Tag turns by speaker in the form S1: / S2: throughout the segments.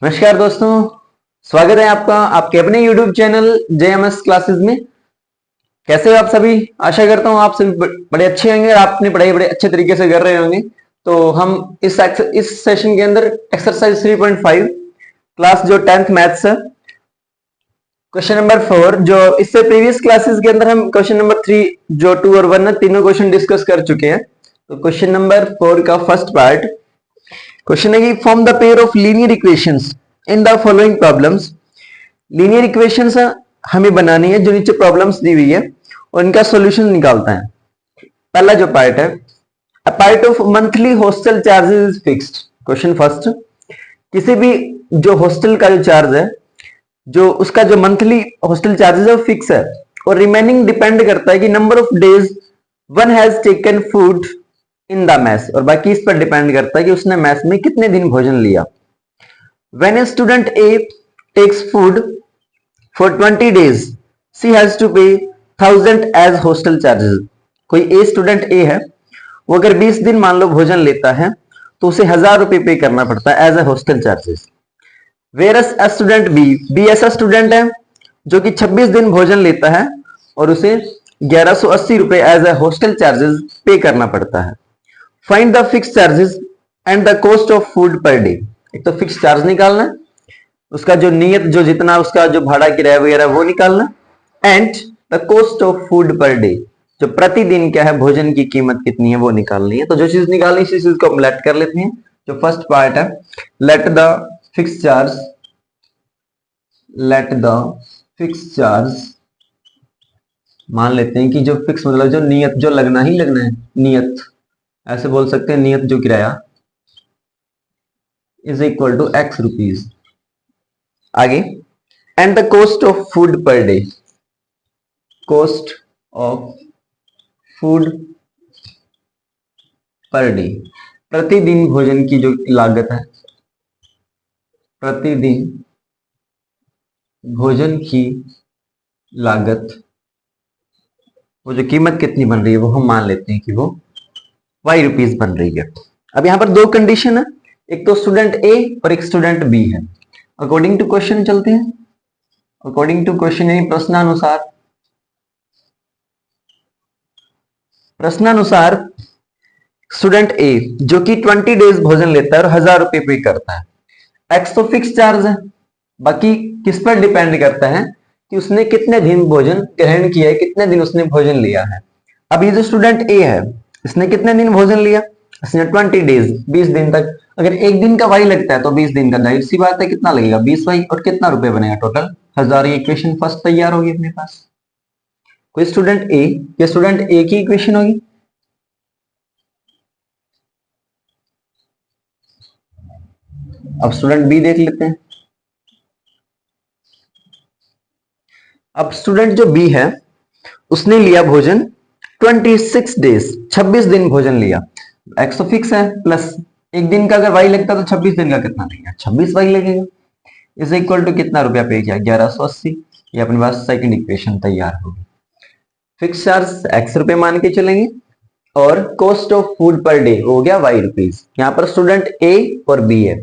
S1: नमस्कार दोस्तों, स्वागत है आपका आपके अपने YouTube चैनल JMS क्लासेस में। कैसे हो आप सभी? आशा करता हूँ आप सभी बड़े अच्छे होंगे और आप अपनी पढ़ाई बड़े अच्छे तरीके से कर रहे होंगे। तो हम इस सेशन के अंदर एक्सरसाइज 3.5 क्लास जो 10th मैथ्स है, क्वेश्चन नंबर 4, जो इससे प्रीवियस क्लासेस के अंदर हम क्वेश्चन नंबर 3 जो 2 और 1 है, तीनों क्वेश्चन डिस्कस कर चुके हैं। तो क्वेश्चन नंबर 4 का फर्स्ट पार्ट क्वेश्चन है कि form the pair of linear equations in the following problems. Linear equations हमें बनानी है जो नीचे प्रॉब्लम्स दी हुई है और इनका सॉल्यूशन निकालता है। पहला जो पार्ट है, a part of monthly hostel charges is fixed. Question first, किसी भी जो हॉस्टल का जो चार्ज है, जो उसका जो मंथली हॉस्टल चार्जेस है वो फिक्स है और रिमेनिंग डिपेंड करता है कि number of days one has taken food in the mess, और बाकी इस पर डिपेंड करता है कि उसने मैस में कितने दिन भोजन लिया। When a student a takes food for 20 days she has to pay 1000 as hostel charges। कोई ए स्टूडेंट ए है, वो अगर 20 दिन मान लो भोजन लेता है तो उसे 1000 रुपए पे करना पड़ता है as a hostel charges. Whereas a student B, B ऐसा स्टूडेंट है जो कि 26 दिन भोजन लेता है और उसे 1180 रुपए एज ए हॉस्टल चार्जेस पे करना पड़ता है। Find the fix charges and the cost of food per day. एक तो फिक्स चार्ज निकालना है, उसका जो नियत जो जितना उसका जो भाड़ा किराया वगैरह वो निकालना, and the cost of food per day, जो प्रतिदिन क्या है भोजन की कीमत कितनी है वो निकालनी है। तो जो चीज निकालनी है इस चीज को हम लेट कर लेते हैं। जो फर्स्ट पार्ट है, let the fix charge, let the fix charge मान लेते हैं कि जो फिक्स मतलब जो नियत जो लगना ही लगना है, नियत ऐसे बोल सकते हैं, नियत जो किराया is equal to X rupees. आगे, and the cost of food per day, cost of food per day, प्रतिदिन भोजन की जो लागत है, प्रतिदिन भोजन की लागत, वो जो कीमत कितनी बन रही है वो हम मान लेते हैं कि वो वाई रुपीज बन रही है। अब यहां पर दो कंडीशन है, एक तो स्टूडेंट ए और एक स्टूडेंट बी है। अकॉर्डिंग टू क्वेश्चन चलते हैं। अकॉर्डिंग टू क्वेश्चन यानी प्रश्नानुसार, प्रश्नानुसार स्टूडेंट ए जो कि 20 डेज भोजन लेता है और 1000 रुपए पे करता है, एक्स तो फिक्स चार्ज है, बाकी किस पर डिपेंड करता है कि उसने कितने दिन भोजन ग्रहण किया है, कितने दिन उसने भोजन लिया है। अब ये जो स्टूडेंट ए है, इसने कितने दिन भोजन लिया, इसने 20 डेज 20 दिन तक। अगर एक दिन का वाई लगता है तो 20 दिन का जाहिर सी बात है कितना लगेगा 20 वाई, और कितना रुपए बनेगा टोटल 1000। ये इक्वेशन फर्स्ट तैयार होगी अपने पास। कोई स्टूडेंट ए, ये स्टूडेंट ए की इक्वेशन होगी। अब स्टूडेंट बी देख लेते हैं। अब स्टूडेंट जो बी है उसने लिया भोजन 26 डेज, 26 दिन भोजन लिया। एक्स तो फिक्स है, प्लस एक दिन का अगर वाई लगता तो 26 दिन का कितना लगेगा, 26 वाई लगेगा। इज इक्वल टू कितना रुपया पे किया, 1180। ये अपने पास सेकंड इक्वेशन तैयार होगी। फिक्स चार्ज एक्स रुपए मान के चलेंगे और cost of food per day हो गया वाई रुपीज। यहाँ पर स्टूडेंट ए और बी है।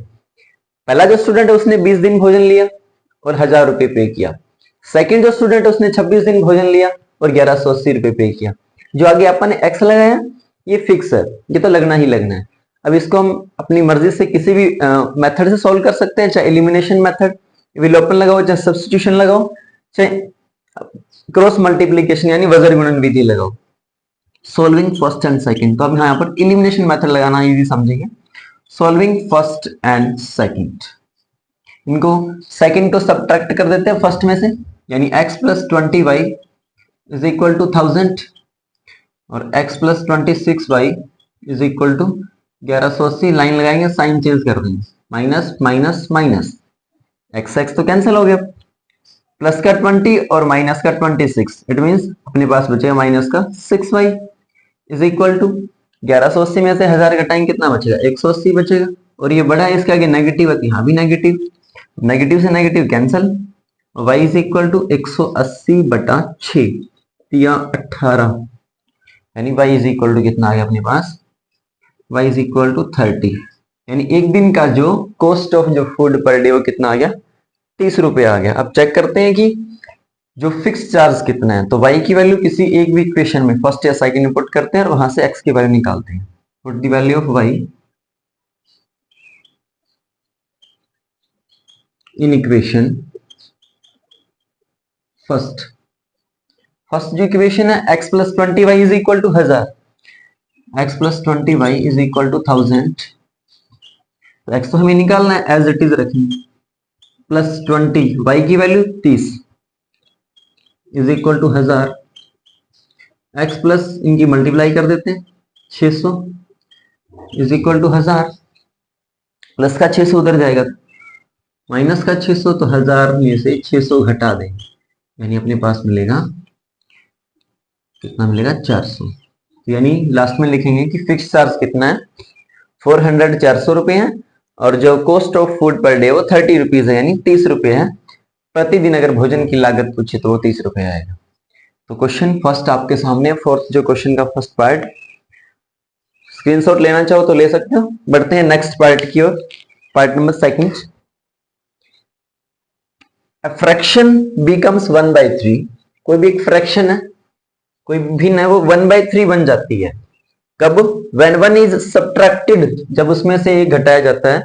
S1: पहला जो स्टूडेंट है उसने 20 दिन भोजन लिया और 1000 रुपए पे किया। सेकंड जो स्टूडेंट है उसने 26 दिन भोजन लिया और 1180 रुपए पे किया। जो आगे अपन ने एक्स लगाया ये फिक्स है, ये तो लगना ही लगना है। अब इसको हम अपनी मर्जी से किसी भी मेथड से सॉल्व कर सकते हैं, चाहे एलिमिनेशन मेथड, विलोपन लगाओ, चाहे सब्स्टिट्यूशन लगाओ, चाहे क्रॉस मल्टीप्लीकेशन यानी वजर गुणन विधि लगाओ। सॉल्विंग फर्स्ट एंड सेकंड, तो अब यहाँ पर एलिमिनेशन मेथड लगाना इजी समझेंगे। सॉल्विंग फर्स्ट एंड सेकंड, इनको सेकंड को सब्ट्रैक्ट कर देते हैं फर्स्ट में से, यानी x plus 20y is equal to 1000 और x plus 26y is equal to 1180। Line लगाएंगे, साइन चेंज कर देंगे, minus minus minus, x x तो कैंसिल हो गया, प्लस का 20 और माइनस का 26, इट मींस अपने पास बचेगा माइनस का 6y इज इक्वल टू 1180 में से 1000 घटाएंगे कितना बचेगा, 180 बचेगा। और ये बड़ा है, इसके आगे नेगेटिव है, यहाँ भी नेगेटिव, नेगेटिव से negative cancel, y is equal to 180 बटा 6 या 18, यानी y इज इक्वल टू कितना आ गया अपने पास, y इज इक्वल टू 30। यानी एक दिन का जो कॉस्ट ऑफ जो फूड पर डे वो कितना आ गया, 30 रुपए आ गया। अब चेक करते हैं कि जो फिक्स चार्ज कितना है। तो y की वैल्यू किसी एक भी इक्वेशन में फर्स्ट या सेकंड में पुट करते हैं और वहां से x की वैल्यू निकालते हैं। Put the value of y in equation first जो इक्वेशन है x plus 20y is equal to 1000, x plus 20y is equal to 1000। तो x तो हमें निकालना है, एज इट इज रखेंगे, प्लस 20 y की value 30 is equal to 1000, x plus इनकी मल्टीप्लाई कर देते हैं 600 इज इक्वल टू 1000, प्लस का 600 उधर जाएगा, माइनस का 600, तो 1000 में से 600 घटा देंगे, यानी अपने पास मिलेगा कितना, मिलेगा 400। तो यानी लास्ट में लिखेंगे कि फिक्स चार्ज कितना है, 400 400 रुपए है, और जो cost of food per day वो 30 रुपीज है, यानी 30 रुपए है प्रतिदिन। अगर भोजन की लागत पूछे तो वो 30 रुपए आएगा। तो क्वेश्चन फर्स्ट आपके सामने, फोर्थ जो क्वेश्चन का फर्स्ट पार्ट, स्क्रीनशॉट लेना चाहो तो ले सकते हो। बढ़ते हैं नेक्स्ट पार्ट की ओर, part number second. A fraction becomes 1/3। कोई भी एक फ्रैक्शन है, कोई भिन्न है, वो 1/3 बन जाती है। कब? when 1 is subtracted, जब उसमें से एक घटाया जाता है,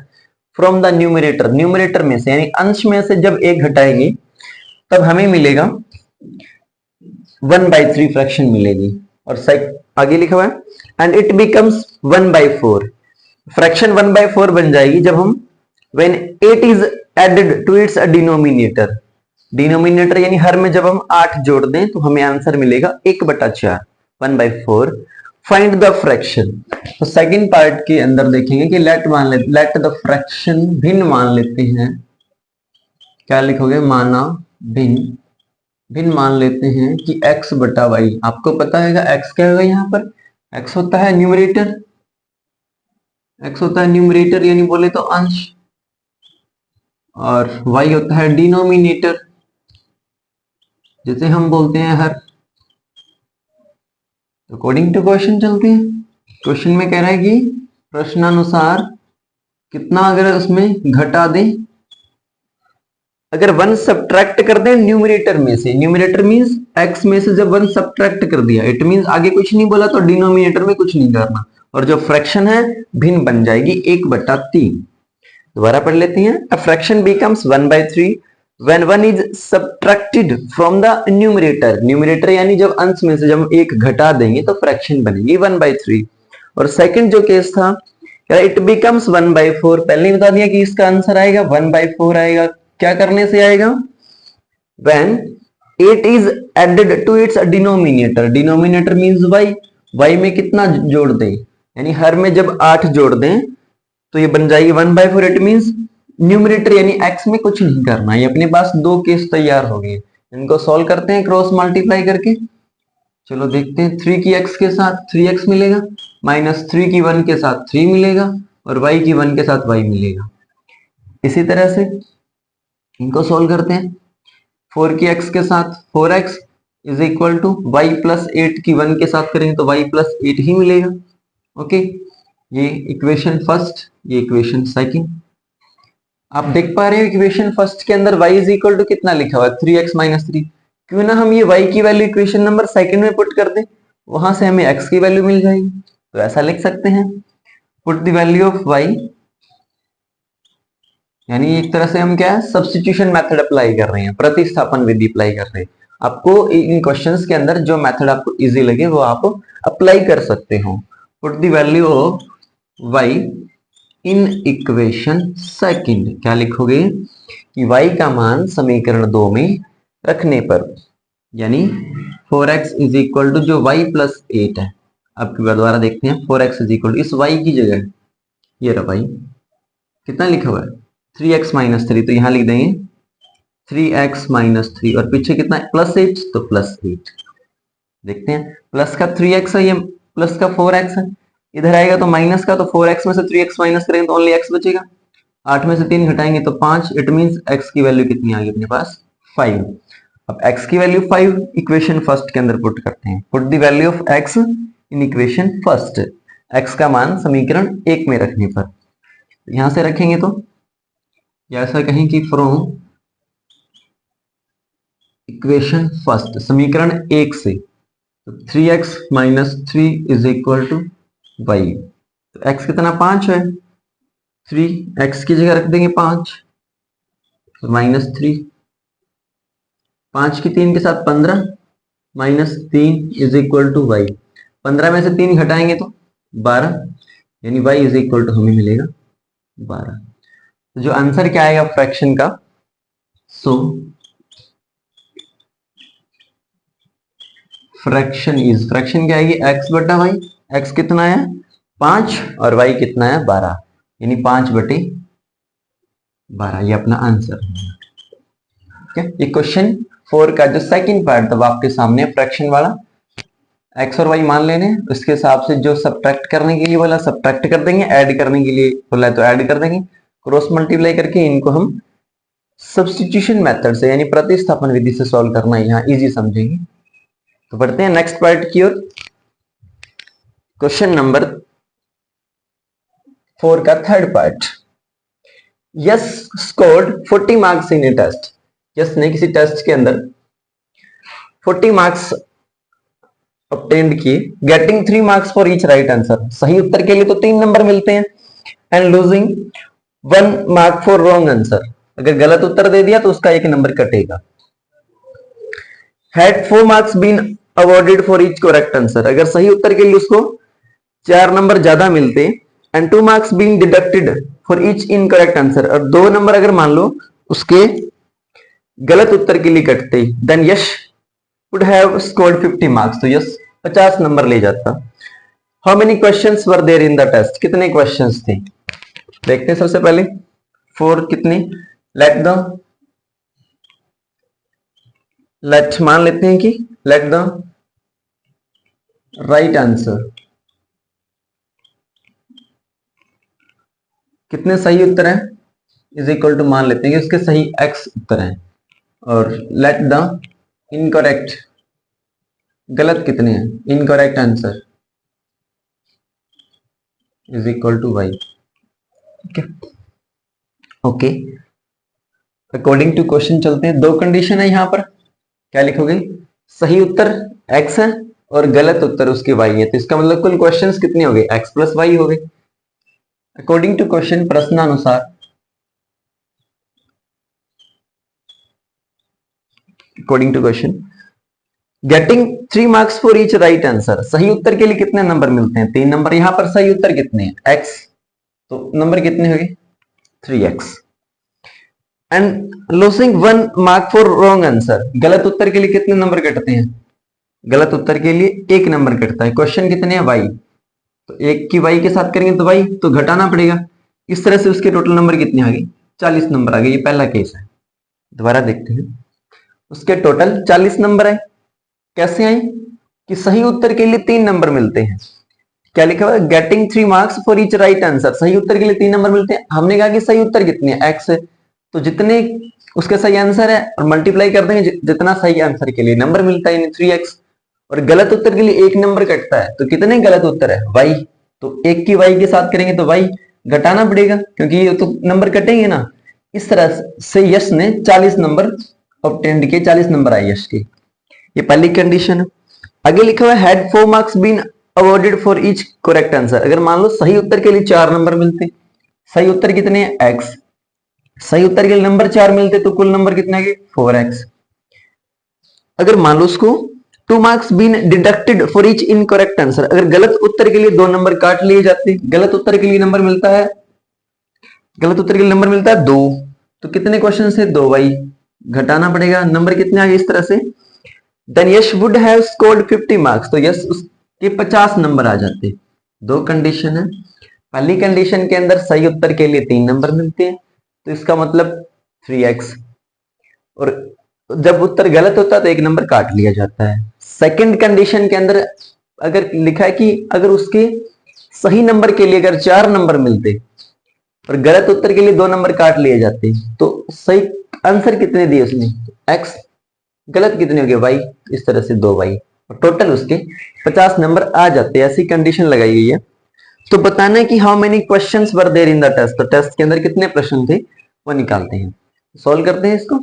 S1: फ्रॉम द न्यूमरेटर, न्यूमरेटर में से यानी अंश में से जब एक घटाएगी तब हमें मिलेगा 1/3 फ्रैक्शन मिलेगी। और आगे लिखा हुआ है एंड इट बिकम्स 1/4। फ्रैक्शन 1/4 बन जाएगी जब हम when 8 is added to its denominator, denominator यानी हर में जब हम 8 जोड़ दें तो हमें आंसर मिलेगा 1/4, 1/4। Find the fraction. तो सेकंड पार्ट के अंदर देखेंगे कि लेट द फ्रैक्शन, भिन्न मान लेते हैं। क्या लिखोगे? माना भिन्न मान लेते हैं कि x बटा y। आपको पता है x क्या होगा, यहाँ पर x होता है न्यूमरेटर, यानी बोले तो अंश, और y होता है डिनोमिनेटर, जैसे हम बोलते हैं हर। अकॉर्डिंग टू क्वेश्चन चलते हैं। क्वेश्चन में कह रहा है कि प्रश्नानुसार कितना अगर उसमें घटा दें, अगर 1 सब्ट्रैक्ट कर दें न्यूमरेटर में से, न्यूमरेटर मींस x में से जब 1 सब्ट्रैक्ट कर दिया, इट मींस आगे कुछ नहीं बोला तो डिनोमिनेटर में कुछ नहीं करना, और जो फ्रैक्शन है भिन्न बन जाएगी 1/3। दोबारा पढ़ लेते हैं। अ fraction becomes 1/3 when 1 is subtracted from the numerator, numerator यानी जब अंश में से जब हम एक घटा देंगे तो फ्रैक्शन बनेगी 1/3। और सेकंड जो केस था, इट बिकम्स 1/4, पहले ही बता दिया कि इसका आंसर आएगा 1/4 आएगा। क्या करने से आएगा? when 8 is added to its denominator, denominator means y में कितना जोड़ दें, यानी हर में जब 8 जोड़ दें तो ये बन जाएगी 1/4। इट मींस न्यूमरेटर यानी x में कुछ नहीं करना। ये अपने पास दो केस तैयार हो गए, इनको सॉल्व करते हैं क्रॉस मल्टीप्लाई करके। चलो देखते हैं। 3 की x के साथ 3x मिलेगा, -3 की 1 के साथ 3 मिलेगा, और y की 1 के साथ y मिलेगा। इसी तरह से इनको सॉल्व करते हैं। 4 की x के साथ 4x is equal to y plus 8 की 1 के साथ करेंगे तो y प्लस 8 ही मिलेगा। ओके, ये इक्वेशन फर्स्ट, ये इक्वेशन सेकंड। आप देख पा रहे हो इक्वेशन फर्स्ट के अंदर y इज इक्वल टू कितना लिखा हुआ है, 3x - 3। क्यों ना हम ये y की वैल्यू इक्वेशन नंबर सेकंड में पुट कर दें, वहां से हमें x की वैल्यू मिल जाएगी। तो ऐसा लिख सकते हैं, put the value of y, यानी एक तरह से हम क्या है, सब्स्टिट्यूशन मेथड अप्लाई कर रहे हैं, प्रतिस्थापन विधि अप्लाई कर रहे हैं। आपको इन क्वेश्चंस के अंदर जो मेथड आपको इजी लगे वो आप अप्लाई कर सकते हो। Put the value of y in equation second. क्या लिखोगे कि y का मान समीकरण 2 में रखने पर, यानी 4x इज इक्वल टू जो y प्लस 8 है। अब दोबारा देखते हैं। 4x इज इक्वल टू इस y की जगह ये रहा y, कितना लिखा हुआ है 3x - 3, तो यहां लिख देंगे 3x - 3, और पीछे कितना है +8, तो +8। देखते हैं, प्लस का 3x है, ये प्लस का 4x है, इधर आएगा तो माइनस का, तो 4x में से 3x माइनस करेंगे तो ओनली x बचेगा। 8 में से 3 घटाएंगे तो 5। इट मींस x की वैल्यू कितनी आ गई अपने पास 5। अब x की वैल्यू 5 इक्वेशन फर्स्ट के अंदर पुट करते हैं। Put the value of x in equation first, x का मान समीकरण 1 में रखने पर। यहां से रखेंगे तो या ऐसा कहें कि फ्रॉम इक्वेशन फर्स्ट, समीकरण एक से, तो 3x minus 3 is equal to y. तो x कितना 5 है, 3 x की जगह रख देंगे 5 माइनस 3, 5 की 3 के साथ 15 minus 3 is equal to y. 15 में से 3 घटाएंगे तो 12, यानी y इज इक्वल टू हमें मिलेगा 12। तो जो आंसर क्या आएगा फ्रैक्शन का, सो फ्रैक्शन इज, फ्रैक्शन क्या आएगी x बटा वाई। x कितना है 5 और y कितना है 12, यानी 5 बटे 12, ये अपना आंसर है। ठीक है, ये क्वेश्चन 4 का जो सेकंड पार्ट था वो आपके सामने फ्रैक्शन वाला। x और y मान लेने, उसके हिसाब से जो सब्ट्रैक्ट करने के लिए बोला सब्ट्रैक्ट कर देंगे, ऐड करने के लिए बोला है तो ऐड कर देंगे, क्रॉस मल्टीप्लाई करके इनको हम सब्स्टिट्यूशन मेथड से यानी प्रतिस्थापन विधि से सॉल्व करना है, यहाँ इजी समझेंगे। तो बढ़ते हैं नेक्स्ट पार्ट की ओर। क्वेश्चन नंबर 4 का third part. Yash scored 40 marks in a test. Yash ने किसी टेस्ट के अंदर 40 मार्क्स ऑब्टेन्ड किए, getting 3 marks for each right answer. सही उत्तर के लिए तो 3 नंबर मिलते हैं, and losing 1 mark for wrong answer. अगर गलत उत्तर दे दिया तो उसका 1 नंबर कटेगा। Had 4 marks been awarded for each correct answer. अगर सही उत्तर के लिए उसको 4 नंबर ज्यादा मिलते, and 2 marks been deducted for each incorrect answer, और 2 नंबर अगर मान लो उसके गलत उत्तर के लिए कटते, then Yash would have scored 50 marks. तो यस 50 नंबर ले जाता। How many questions were there in the test. कितने क्वेश्चंस थे देखते हैं। सबसे पहले 4 कितने, लेट मान लेते हैं कि लेट द राइट आंसर, कितने सही उत्तर हैं इज इक्वल टू मान लेते हैं कि उसके सही x उत्तर हैं, और लेट द इनकरेक्ट, गलत कितने हैं, incorrect answer is equal to y। Okay, according to question चलते हैं। 2 कंडीशन है यहां पर, क्या लिखोगे, सही उत्तर x है और गलत उत्तर उसके y है, तो इसका मतलब कुल क्वेश्चंस कितने हो गए, x प्लस y हो गए। अकॉर्डिंग टू क्वेश्चन, प्रश्नानुसार, according to question, getting 3 marks for each right answer. सही उत्तर के लिए कितने नंबर मिलते हैं, 3 नंबर। यहां पर सही उत्तर कितने हैं, x, तो नंबर कितने हो गए 3x। And losing 1 mark for wrong answer. गलत उत्तर के लिए कितने नंबर कटते हैं, गलत उत्तर के लिए 1 नंबर कटता है। क्वेश्चन कितने हैं y, तो 1 की y के साथ करेंगे तो y तो घटाना पड़ेगा। इस तरह से उसके टोटल नंबर कितने आ गए, 40 नंबर आ गए। ये पहला केस है। दोबारा देखते हैं, उसके टोटल 40 नंबर है। कैसे आए कि सही उत्तर के लिए 3 नंबर मिलते हैं। क्या लिखा हुआ है, getting 3 marks for each right answer. सही उत्तर के लिए 3 नंबर मिलते हैं। हमने कहा कि सही उत्तर कितने हैं, x है, तो जितने उसके सही आंसर है और मल्टीप्लाई कर देंगे जितना सही आंसर के लिए नंबर मिलता है, 3x। और गलत उत्तर के लिए 1 नंबर कटता है, तो कितने गलत उत्तर है, y, तो 1 की y के साथ करेंगे तो y घटाना पड़ेगा, क्योंकि ये तो नंबर कटेंगे ना। इस तरह से यश ने 40 नंबर ऑब्टेन्ड किए, 40 नंबर आए यश के। ये पहली कंडीशन है। आगे लिखा हुआ है had 4 marks been awarded for each correct answer. अगर मान लो सही उत्तर के लिए 4 नंबर मिलते, सही उत्तर कितने हैं x, सही उत्तर के लिए नंबर 4 मिलते, तो कुल नंबर कितने आ गए 4x। अगर मान लो उसको 2 marks been deducted for each incorrect answer. अगर गलत उत्तर के लिए 2 नंबर काट लिए जाते, गलत उत्तर के लिए नंबर मिलता है, गलत उत्तर के लिए नंबर मिलता है 2, तो कितने क्वेश्चन से 2y घटाना पड़ेगा, नंबर कितने आ गए इस तरह से। Then Yash would have scored 50 marks, तो यश उसके 50 नंबर आ जाते। 2 कंडीशन है। पहली कंडीशन के अंदर सही उत्तर के लिए 3 नंबर मिलते हैं, तो इसका मतलब 3x, और जब उत्तर गलत होता है तो 1 नंबर काट लिया जाता है। सेकंड कंडीशन के अंदर अगर लिखा है कि अगर उसके सही नंबर के लिए अगर 4 नंबर मिलते और गलत उत्तर के लिए 2 नंबर काट लिए जाते, तो सही आंसर कितने दिए उसने, x, गलत कितने हो गए y, इस तरह से 2y, और टोटल उसके 50 नंबर आ जाते हैं। ऐसी कंडीशन लगाई गई है। तो बताना है कि how many questions were there in the test, तो टेस्ट के अंदर कितने प्रश्न थे वो निकालते हैं। सॉल्व करते हैं इसको।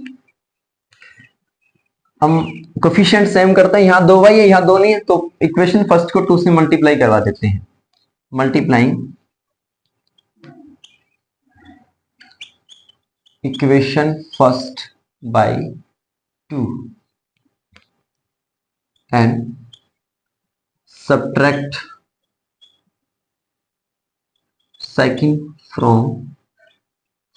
S1: हम कोफिशिएंट सेम करते हैं, यहाँ 2y है यहाँ 2 नहीं है, तो इक्वेशन फर्स्ट को 2 से मल्टीप्लाई करवा देते हैं। Multiplying equation first by 2 and subtract second from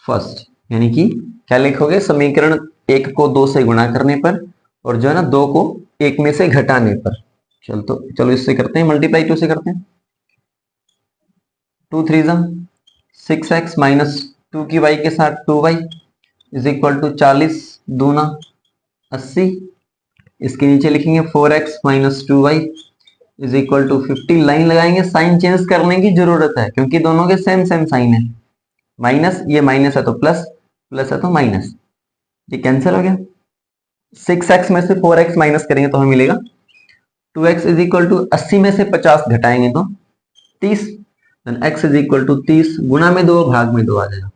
S1: first, यानी कि क्या लिखोगे, समीकरण 1 को 2 से गुणा करने पर और जो है ना 2 को 1 में से घटाने पर। चलो इससे करते हैं, मल्टीप्लाई 2 से करते हैं। 2 3 6x माइनस 2 की y के साथ 2y इज इक्वल टू 40 दूना 80। इसके नीचे लिखेंगे 4x minus 2y is equal to 50। Line लगाएंगे, साइन चेंज करने की जरूरत है क्योंकि दोनों के सेम सेम साइन है। माइनस, ये माइनस है तो प्लस, प्लस है तो माइनस, ये कैंसिल हो गया। 6x में से 4x माइनस करेंगे तो हमें मिलेगा 2x इज इक्वल टू 80 में से 50 घटाएंगे तो 30, x इज इक्वल टू 30 गुणा में 2 भाग में 2 आ जाएगा।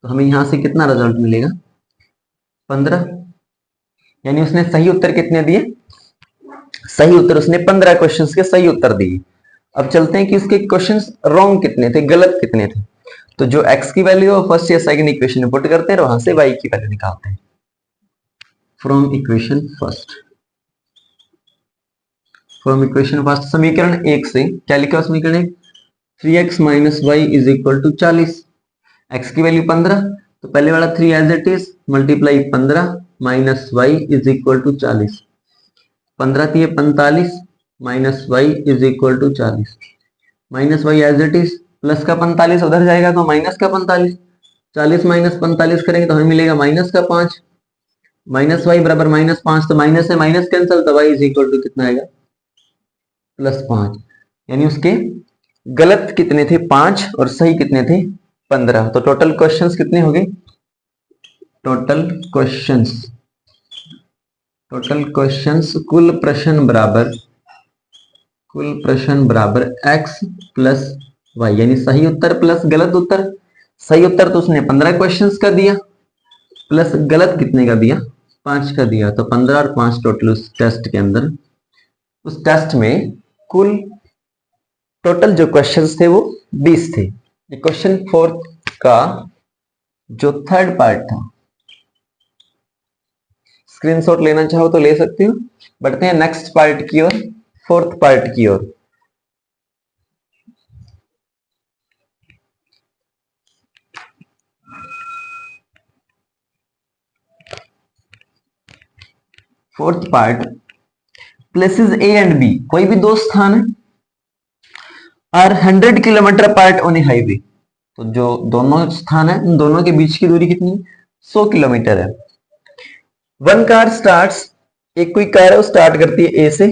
S1: तो हमें यहां से कितना रिजल्ट मिलेगा, 15। यानी उसने सही उत्तर कितने दिए, सही उत्तर उसने 15 क्वेश्चंस के सही उत्तर दिए। अब चलते हैं कि उसके क्वेश्चंस रॉन्ग कितने थे, गलत कितने थे। तो जो x की वैल्यू है फर्स्ट या सेकंड इक्वेशन में पुट करते हैं और वहां से y की वैल्यू निकालते हैं from equation first. From equation first समीकरण 1 से क्या लिखा है, समीकरण 1 3x minus y is equal to 40। x की वैल्यू 15, तो पहले वाला 3 as it is multiply 15 minus y is equal to 40। 15 थी 45 minus y is equal to 40। Minus y as it is, plus का 45 उधर जाएगा तो माइनस का 45। 40 माइनस 45 करेंगे तो हमें मिलेगा माइनस का 5। माइनस वाई बराबर माइनस 5, तो माइनस से माइनस कैंसिल, तो वाई इज इक्वल टू कितना आएगा, +5। यानी उसके गलत कितने थे 5 और सही कितने थे 15। तो टोटल क्वेश्चंस कितने हो गए, टोटल क्वेश्चंस कुल प्रश्न बराबर x प्लस वाई, यानी सही उत्तर प्लस गलत उत्तर। सही उत्तर तो उसने 15 क्वेश्चंस का दिया प्लस गलत कितने का दिया, 5 का दिया। तो 15 और 5 टोटल उस टेस्ट के अंदर, उस टेस्ट में कुल टोटल जो क्वेश्चंस थे वो 20 थे। क्वेश्चन 4 का जो थर्ड पार्ट था, स्क्रीनशॉट लेना चाहो तो ले सकते हो। बढ़ते हैं नेक्स्ट पार्ट की ओर, फोर्थ पार्ट की ओर। Fourth part, places A and B, कोई भी दो स्थान है, are 100 kilometre apart on a highway. तो जो दोनों स्थान है उन दोनों के बीच की दूरी कितनी, 100 किलोमीटर है। वन कार स्टार्ट्स, एक कोई कार है वो स्टार्ट करती है ए से,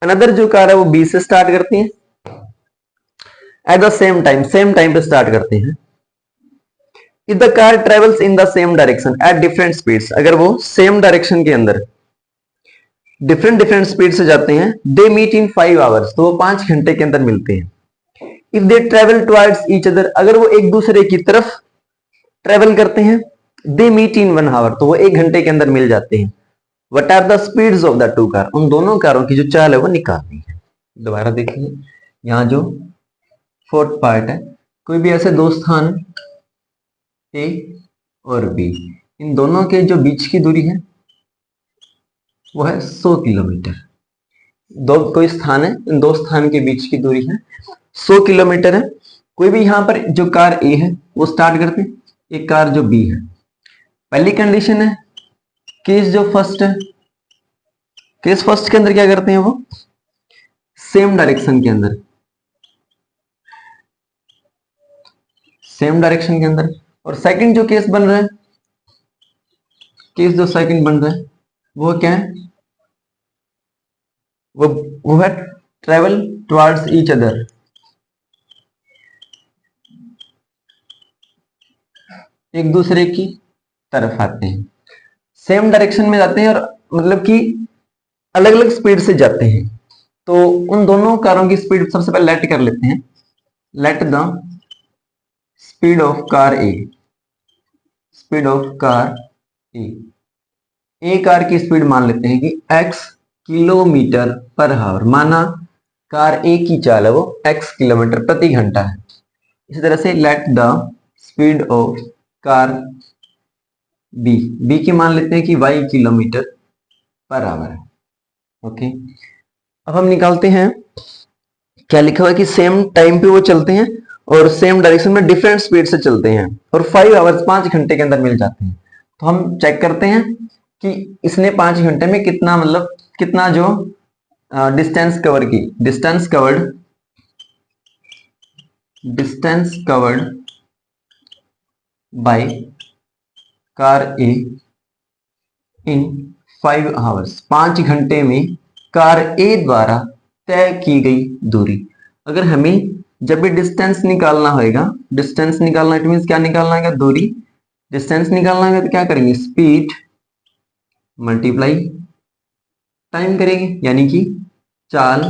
S1: अनदर जो कार है वो बी से स्टार्ट करती है एट द सेम टाइम पे स्टार्ट करते हैं। If the car travels in the same direction at different speeds, अगर वो सेम डायरेक्शन के अंदर डिफरेंट स्पीड से जाते हैं, दे मीट इन 5 आवर्स, तो वो 5 घंटे के अंदर मिलते हैं। If they travel towards each other, अगर वो एक दूसरे की तरफ ट्रेवल करते हैं, दे मीट इन 1 आवर, तो वो 1 घंटे के अंदर मिल जाते हैं। What are the speeds of the two car, उन दोनों कारों की जो चाल है वो निकालनी है। दोबारा देखिए, यहां जो फोर्थ पार्ट है, कोई भी ऐसे दो स्थान ए और बी, इन दोनों के जो बीच की दूरी है वो है 100 किलोमीटर। दो कोई स्थान है, इन दो स्थान के बीच की दूरी है 100 किलोमीटर है। कोई भी यहां पर जो कार ए है वो स्टार्ट करते हैं, एक कार जो बी है। पहली कंडीशन है केस जो फर्स्ट है, केस फर्स्ट के अंदर क्या करते हैं वो सेम डायरेक्शन के अंदर, और सेकंड जो केस बन रहा है, केस जो सेकंड बन रहा है वो क्या है, वो है ट्रेवल टुवर्ड्स ईच अदर, एक दूसरे की तरफ आते हैं, सेम डायरेक्शन में जाते हैं और मतलब कि अलग अलग स्पीड से जाते हैं। तो उन दोनों कारों की स्पीड सबसे पहले लेट कर लेते हैं, late the speed of car A, speed of car A car की स्पीड मान लेते हैं कि x किलोमीटर पर आवर, माना कार ए की चाल है वो x किलोमीटर प्रति घंटा है। इसी तरह से let the speed of car B की मान लेते हैं कि y किलोमीटर पर आवर है। ओके, अब हम निकालते हैं, क्या लिखा हुआ है कि सेम टाइम पे वो चलते हैं और सेम डायरेक्शन में डिफरेंट स्पीड से चलते हैं और 5 आवर्स 5 घंटे के अंदर मिल जाते हैं। तो हम चेक करते हैं कि इसने 5 घंटे में कितना, मतलब कितना जो डिस्टेंस कवर की, distance covered by car A in 5 hours, 5 घंटे में कार ए द्वारा तय की गई दूरी। अगर हमें जब भी डिस्टेंस निकालना होगा, डिस्टेंस निकालना इट मींस क्या निकालना है, दूरी, डिस्टेंस निकालना है तो क्या करेंगे, स्पीड मल्टीप्लाई टाइम करेंगे, यानी कि चाल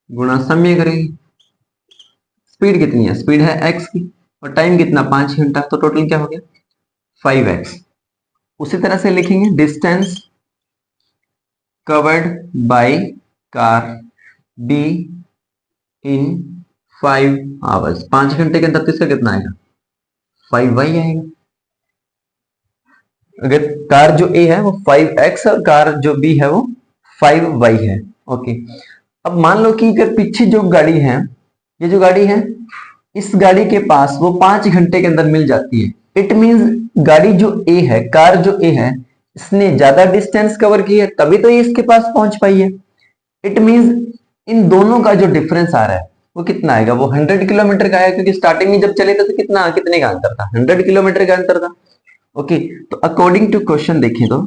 S1: गुणा समय करेंगे। स्पीड कितनी है, स्पीड है x की और टाइम कितना 5 घंटा, तो टोटल क्या हो गया 5x। उसी तरह से लिखेंगे distance covered by car be in 5 hours, 5 घंटे के अंदर तो इसका कितना आएगा 5y आएगा। अगर कार जो A है वो 5x और कार जो B है वो 5y है। ओके, अब मान लो कि अगर पीछे जो गाड़ी है, ये जो गाड़ी है, इस गाड़ी के पास वो 5 घंटे के अंदर मिल जाती है। इट मींस गाड़ी जो A है, कार जो A है, इसने ज्यादा डिस्टेंस कवर की है तभी तो ये इसके पास पहुंच पाई है। इट मींस इन दोनों का जो डिफरेंस आ रहा है वो कितना आएगा, वो 100 किलोमीटर का आएगा, क्योंकि स्टार्टिंग में जब चले थे तो कितने का अंतर था, 100 किलोमीटर का अंतर था। ओके, तो अकॉर्डिंग टू क्वेश्चन देखें तो,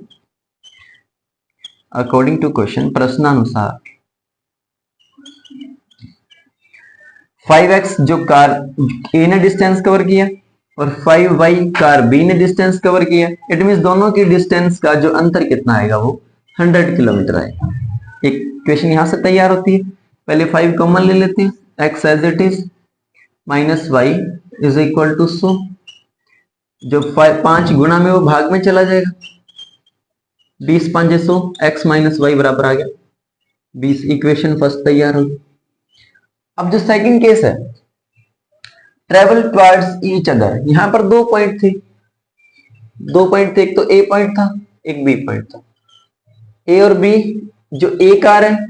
S1: अकॉर्डिंग टू क्वेश्चन प्रश्नानुसार 5x जो कार ए ने डिस्टेंस कवर किया और 5y कार बी ने डिस्टेंस कवर किया, इट मींस दोनों की डिस्टेंस का जो अंतर कितना आएगा वो 100 किलोमीटर आएगा। एक क्वेश्चन यहां से तैयार होती है, पहले 5 कॉमन ले लेते हैं, x as it is minus y is equal to 100, जो 5 गुणा में वो भाग में चला जाएगा, 20 5 100, x माइनस वाई बराबर आ गया 20। इक्वेशन फर्स्ट तैयार होगी। अब जो सेकंड केस है, ट्रेवल टुवर्ड्स ईच अदर, यहां पर 2 पॉइंट थे, एक तो ए पॉइंट था, एक बी पॉइंट था। ए और बी, जो ए कार है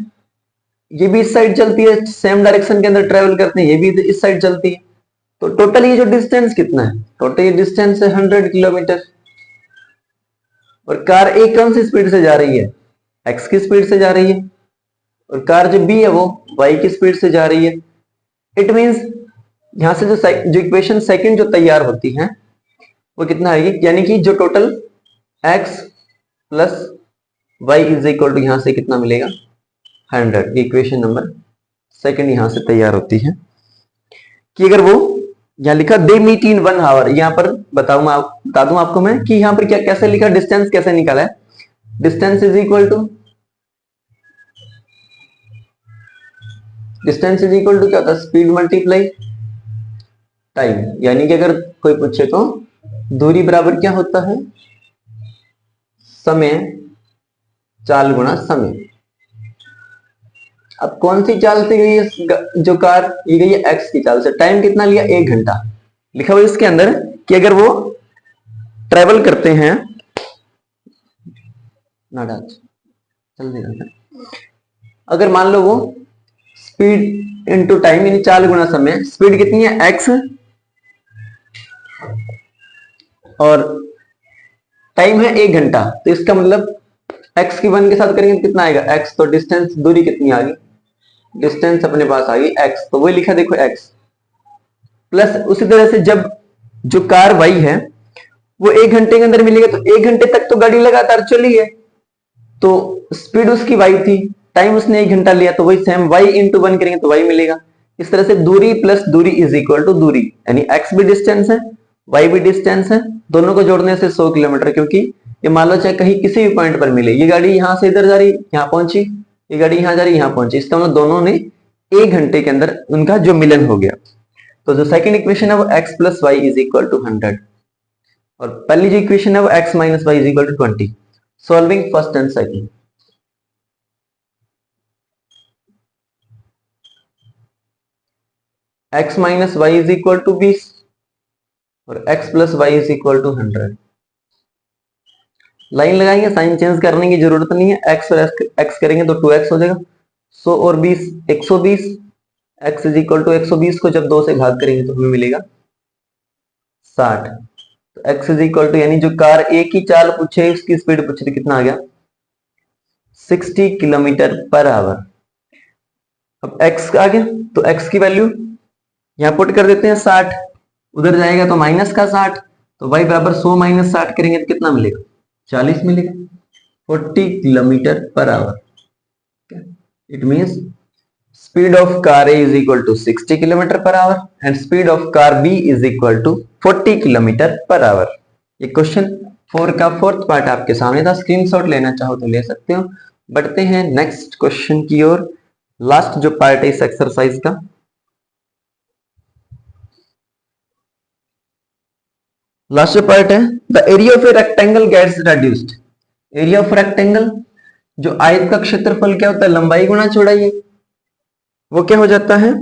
S1: ये भी इस साइड चलती है, सेम डायरेक्शन के अंदर ट्रेवल करते हैं, ये भी इस साइड चलती है, तो टोटल ये जो डिस्टेंस कितना है, टोटल ये डिस्टेंस है 100 किलोमीटर। और कार ए कौन सी स्पीड से जा रही है, एक्स की स्पीड से जा रही है, और कार जो बी है वो वाई की स्पीड से जा रही है। इट मींस यहां से जो इक्वेशन सेकंड जो तैयार होती है वो कितना आएगी, यानी कि जो total x plus y is equal to यहां से कितना मिलेगा 100। इक्वेशन नंबर सेकंड यहां से तैयार होती है कि अगर वो यहां लिखा दे मीट इन 1 आवर, यहां पर बता दूं आपको मैं कि यहां पर क्या कैसे लिखा, डिस्टेंस कैसे निकाला है, डिस्टेंस इज इक्वल टू क्या होता है, स्पीड मल्टीप्लाई टाइम, यानी कि अगर कोई पूछे तो दूरी बराबर क्या होता है, समय चाल गुणा समय। अब कौन सी चाल से गई है जो कार, ये गई है एक्स की चाल से, टाइम कितना लिया 1 घंटा, लिखा हुआ इसके अंदर कि अगर वो ट्रेवल करते हैं अगर मान लो वो स्पीड इनटू टाइम यानी चाल गुणा समय, स्पीड कितनी है एक्स और टाइम है 1 घंटा, तो इसका मतलब x की 1 के साथ करेंगे तो कितना आएगा x, तो डिस्टेंस दूरी कितनी आ गई, डिस्टेंस अपने पास आ गई x, तो वही लिखा देखो x प्लस उसी तरह से जब जो कार y है वो 1 घंटे के अंदर मिलेगा, तो 1 घंटे तक तो गाड़ी लगातार चली है, तो स्पीड उसकी y थी, टाइम उसने 1 घंटा लिया, तो वही सेम y इंटू 1 करेंगे तो y मिलेगा। इस तरह से दूरी प्लस दूरी इज इक्वल टू दूरी, यानी x भी डिस्टेंस है y भी डिस्टेंस है, दोनों को जोड़ने से 100 किलोमीटर, क्योंकि ये मान लो चाहे कहीं किसी भी पॉइंट पर मिले, ये गाड़ी यहां से इधर जा रही यहां पहुंची, ये गाड़ी यहां जा रही यहां पहुंची, इसका मतलब दोनों ने 1 घंटे के अंदर उनका जो मिलन हो गया। तो जो सेकंड इक्वेशन है वो x plus y is equal to 100 और पहली जो इक्वेशन है वो x minus y is equal to 20। Solving first and second. x minus y is equal to 20 और x plus y is equal to 100। Line लगाएंगे, sign change करने की जरूरत नहीं है। x और x करेंगे तो 2x हो जाएगा। 100 और 20 120। x इज इक्वल टू 120 को जब 2 से भाग करेंगे तो हमें मिलेगा 60। तो x इज इक्वल टू, यानी जो कार एक ही चाल पूछे उसकी स्पीड पूछे तो कितना आ गया 60 किलोमीटर पर आवर। अब x आ गया तो x की वैल्यू यहां पुट कर देते हैं 60, उधर जाएगा तो माइनस का 60, तो y बराबर 100 माइनस 60 करेंगे तो कितना मिलेगा 40 मिलेगा। 40 kilometre per our. It means speed of car A is equal to 60 kilometre per our and speed of car B is equal to 40 kilometre per our. ये क्वेश्चन 4 का फोर्थ पार्ट आपके सामने था। स्क्रीनशॉट लेना चाहो तो ले सकते हो। बढ़ते हैं नेक्स्ट क्वेश्चन की ओर। लास्ट जो पार्ट है इस एक्सरसाइज का, लास्ट जो पार्ट है, the area of a rectangle gets reduced. Area of rectangle, जो आयत का क्षेत्रफल क्या होता है, लंबाई गुना चौड़ाई है, वो क्या हो जाता है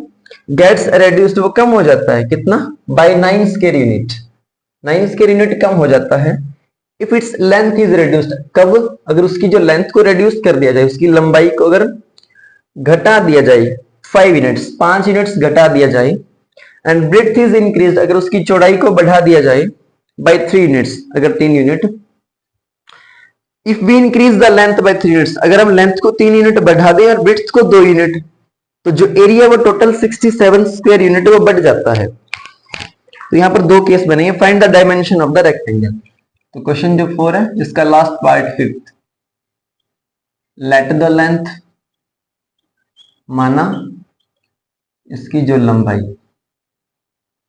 S1: गेट्स रिड्यूस्ड, वो कम हो जाता है कितना by 9 square unit. 9 square unit कम हो जाता है if its length is reduced. कब, अगर उसकी जो लेंथ को रिड्यूस कर दिया जाए, उसकी लंबाई को अगर घटा दिया जाए 5 यूनिट्स, 5 यूनिट्स घटा दिया जाए, एंड ब्रेड्थ इज इंक्रीज, अगर उसकी चौड़ाई को बढ़ा दिया जाए बाय 3 यूनिट्स, अगर 3 unit. If we increase the length by 3 units, अगर हम लेंथ को 3 यूनिट बढ़ा दें और ब्रेड्थ को 2 यूनिट, तो जो एरिया वो टोटल 67 स्क्वायर यूनिट वो बढ़ जाता है। तो यहां पर दो केस बनेंगे। Find the dimension of the rectangle. तो क्वेश्चन जो 4 है जिसका last part 5th, let the length, माना इसकी जो लंबाई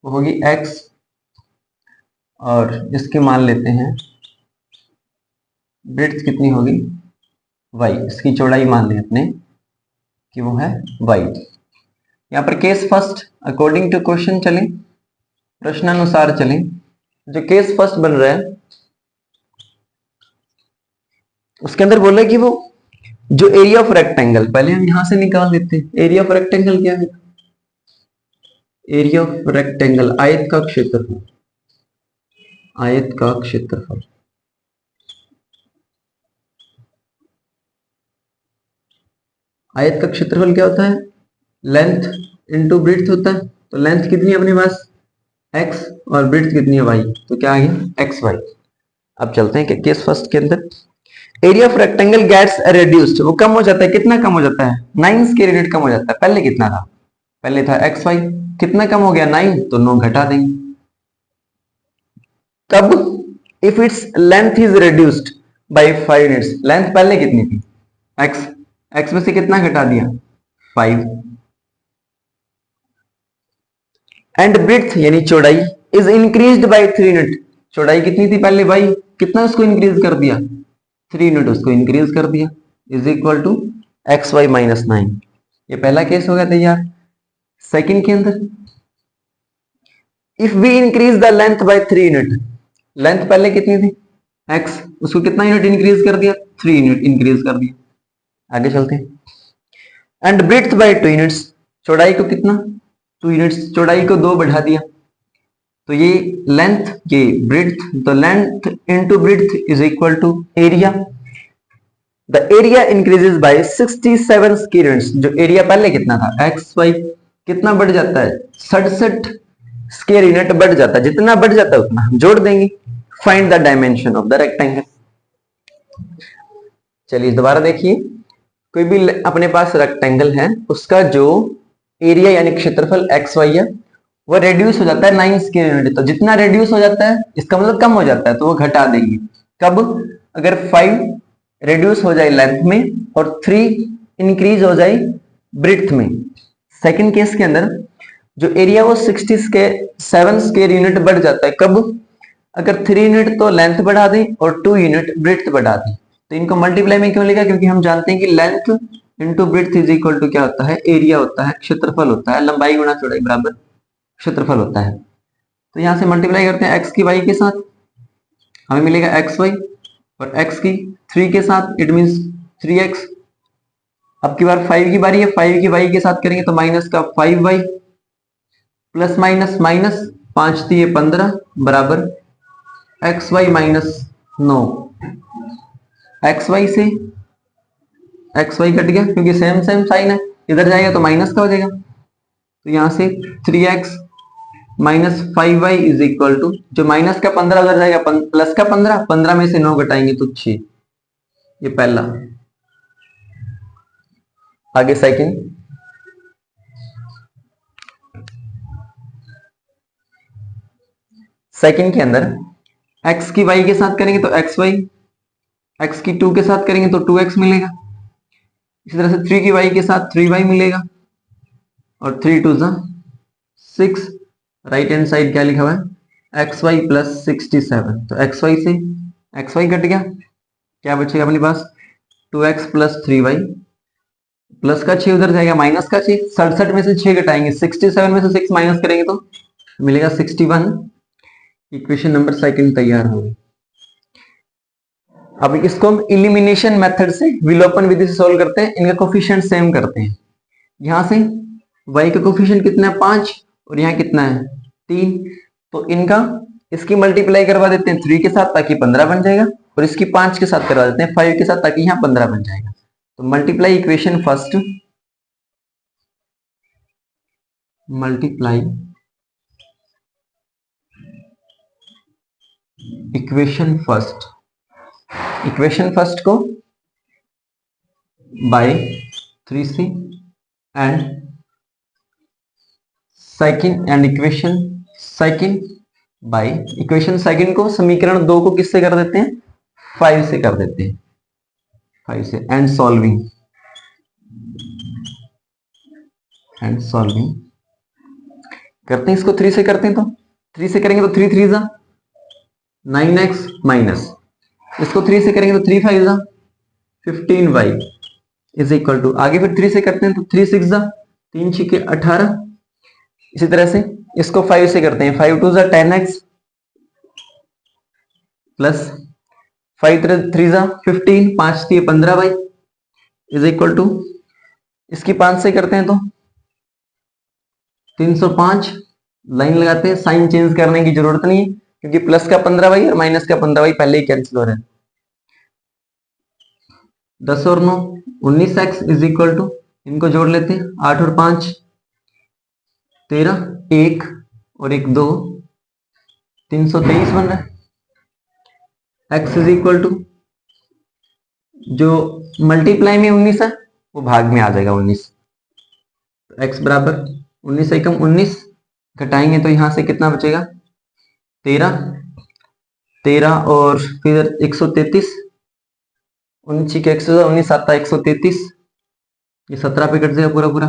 S1: वो होगी x और इसकी मान लेते हैं ब्रेड्थ कितनी होगी y, इसकी चौड़ाई मान लें अपने कि वो है y। यहां पर case first according to question चलें, प्रश्नानुसार चलें। जो केस फर्स्ट बन रहा है उसके अंदर बोला कि वो जो एरिया ऑफ रेक्टेंगल, पहले हम यहां से निकाल लेते हैं। एरिया ऑफ रेक्टेंगल क्या है, एरिया ऑफ रेक्टेंगल आयत का क्षेत्रफल, आयत का क्षेत्रफल। आयत का क्षेत्रफल क्या होता है, लेंथ इंटू ब्रेड्थ होता है। तो लेंथ कितनी है अपने पास x और ब्रेड्थ कितनी है y, तो क्या आ गया एक्स वाई। अब चलते हैं केस फर्स्ट के अंदर। Area of rectangle gets reduced, वो कम हो जाता है, कितना कम हो जाता है 9 स्क्वायर यूनिट कम हो जाता है। पहले कितना था, पहले था एक्स वाई, कितना कम हो गया 9, तो 9 घटा देंगे। कब, if its length is reduced by 5 units, length पहले कितनी थी x, x में से कितना घटा दिया 5, एंड ब्रेड्थ यानी चौड़ाई इज इंक्रीज्ड बाय 3 यूनिट, चौड़ाई कितनी थी पहले y, कितना उसको इंक्रीज कर दिया 3 यूनिट उसको इंक्रीज कर दिया, is equal to x y minus 9। ये पहला केस हो गया तैयार। सेकंड के अंदर, if we increase the length by 3 unit, length पहले कितनी थी x, उसको कितना यूनिट इंक्रीज कर दिया 3 यूनिट इंक्रीज कर दिया। आगे चलते हैं। एंड ब्रेड्थ बाय 2 यूनिट्स, चौड़ाई को कितना 2 यूनिट्स, चौड़ाई को 2 बढ़ा दिया, तो ये लेंथ ये ब्रेड्थ, तो length into breadth is equal to area. The area increases by 67 square units, जो एरिया पहले कितना था एक्स वाई, कितना बढ़ जाता है 67 स्क्वायर यूनिट बढ़ जाता है। जितना बढ़ जाता है उतना हम जोड़ देंगे। Find the dimension of the rectangle. चलिए दोबारा देखिए, कोई भी अपने पास रेक्टेंगल है, उसका जो एरिया यानी क्षेत्रफल एक्स वाई है वो रेड्यूस हो जाता है 9 स्क्वायर यूनिट। तो जितना रेड्यूस हो जाता है इसका मतलब कम हो जाता है, तो वो घटा देंगे। कब, अगर 5 रेड्यूस हो जाए लेंथ में और 3 इंक्रीज हो जाए ब्रेड्थ में। सेकंड केस के अंदर जो एरिया वो 67 स्क्वायर यूनिट बढ़ जाता है। कब, अगर 3 यूनिट तो लेंथ बढ़ा दें और 2 यूनिट ब्रेड्थ बढ़ा दें। तो इनको मल्टीप्लाई में क्यों लिखा, क्योंकि हम जानते हैं कि length into breadth is equal to क्या होता है, एरिया होता है, क्षेत्रफल होता है, लंबाई गुणा चौड़ाई बराबर क्षेत्रफल होता है। तो यहां से मल्टीप्लाई करते हैं एक्स की वाई के साथ, हमें मिलेगा एक्स वाई, और एक्स की 3 के साथ, इट मीन्स 3x। अब की बार 5 की बारी है, 5 की वाई के साथ करेंगे तो माइनस का 5y, प्लस माइनस माइनस, 5 दिए 15 बराबर x y minus 9। X y से एक्स वाई कट गया क्योंकि सेम सेम साइन है, इधर जाएगा तो माइनस का हो जाएगा। तो यहां से 3x minus 5y is equal to, जो माइनस का 15 उधर जाएगा प्लस का 15, 15 में से 9 घटाएंगे तो 6। ये पहला। आगे सेकंड, सेकंड के अंदर x की y के साथ करेंगे तो xy, x की 2 के साथ करेंगे तो 2x मिलेगा। इसी तरह से 3 की y के साथ 3y मिलेगा, और 3 2 6। राइट हैंड साइड क्या लिखा हुआ है, xy प्लस 67। तो xy से xy कट गया, क्या बचेगा अपने पास 2x प्लस 3y, प्लस का 6 उधर जाएगा, माइनस का 6, 67 में से 6 घटाएंगे, 67 में से 6 माइनस करेंगे तो मिलेगा 61। इक्वेशन नंबर सेकंड तैयार होगी। अब इसको हम इलिमिनेशन मेथड से, विलोपन विधि से सॉल्व करते हैं, इनका कोफिशिएंट सेम करते हैं। यहां से y का कोफिशिएंट कितना है 5, और यहाँ कितना है 3, तो इनका इसकी मल्टीप्लाई करवा देते हैं 3 के साथ ताकि 15 बन जाएगा, और इसकी 5 के साथ करवा देते हैं 5 के साथ ताकि यहाँ 15 बन जाएगा। तो multiply equation first, multiply equation first, equation first को by 3c and second, and equation second by, equation second को समीकरण 2 को किससे कर देते हैं 5 से कर देते हैं, 5 से, एंड सॉल्विंग, एंड सॉल्विंग करते हैं। इसको 3 से करते हैं तो 3 से करेंगे तो 3 3 जा 9x माइनस, इसको 3 से करेंगे तो 3 5 जा 15y इज इक्वल टू, आगे फिर 3 से करते हैं तो 3 6 जा 3 6 के 18। इसी तरह से इसको 5 से करते हैं, 5 2 जा 10x प्लस 5 3 जा 15, 5 दिए 15y इज इक्वल टू, इसकी 5 से करते हैं तो 305। लाइन लगाते हैं, साइन चेंज करने की जरूरत नहीं है क्योंकि प्लस का 15y और माइनस का 15y पहले ही कैंसिल हो रहा है। 10 और 9 19x इज इक्वल टू, इनको जोड़ लेते हैं, 8 और 5 13, 1 और 1 2, 323 बन रहा है। x इज इक्वल टू, जो मल्टीप्लाई में 19 है वो भाग में आ जाएगा 19, तो x बराबर 19 से कम 19, घटाएंगे तो यहां से कितना बचेगा 13, 13 और फिर 133, 19 के 19 7 133, ये 17 पे कट जाएगा पूरा पूरा,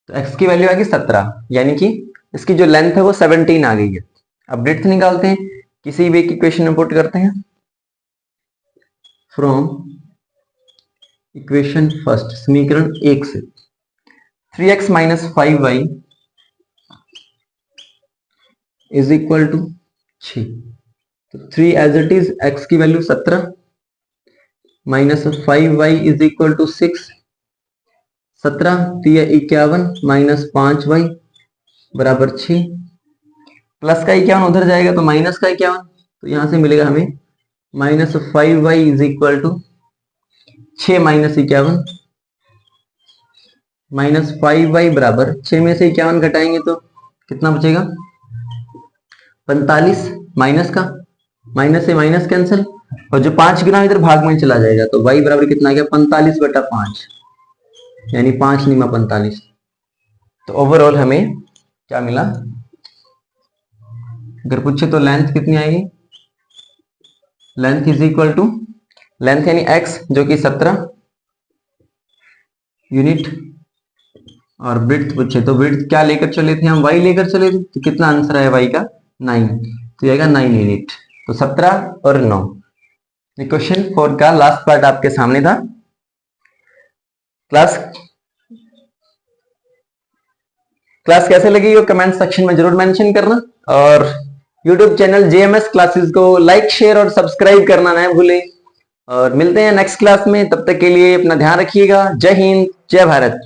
S1: तो x की वैल्यू आ गई 17, यानी कि इसकी जो लेंथ है वो 17 आ गई है। अब ब्रेड्थ निकालते हैं, किसी भी एक इक्वेशन में पुट करते हैं, फ्रॉम इक्वेशन फर्स्ट, समीकरण 1 से 3x minus 5y is equal to 6, तो 3 एज इट इज, x की value 17 minus 5y is equal to 6, 17 दिया 51 माइनस 5y बराबर 6, प्लस का 51 उधर जाएगा तो माइनस का 51, तो यहां से मिलेगा हमें minus 5y is equal to 6 minus 51, minus 5y बराबर 6 में से 51 घटाएंगे तो कितना बचेगा 45, माइनस का माइनस से माइनस कैंसिल, और जो 5 गुना इधर भाग में चला जाएगा तो y बराबर कितना आ गया 45/5, यानी 5 निमा 45। तो ओवरऑल हमें क्या मिला, अगर पूछे तो लेंथ कितनी आएगी, length is equal to, length यानी x जो कि 17 यूनिट, और ब्रेड्थ पूछे तो ब्रेड्थ क्या लेकर चले थे हम, y लेकर चले थे, तो कितना आंसर है y का 9, तो आएगा 9 यूनिट। तो 17 और 9 क्वेश्चन 4 का लास्ट पार्ट आपके सामने था। क्लास कैसे लगी वो कमेंट सेक्शन में जरूर मेंशन करना, और यूट्यूब चैनल जेएमएस क्लासेस को लाइक शेयर और सब्सक्राइब करना ना भूलें। और मिलते हैं नेक्स्ट क्लास में, तब तक के लिए अपना ध्यान रखिएगा। जय हिंद, जय भारत।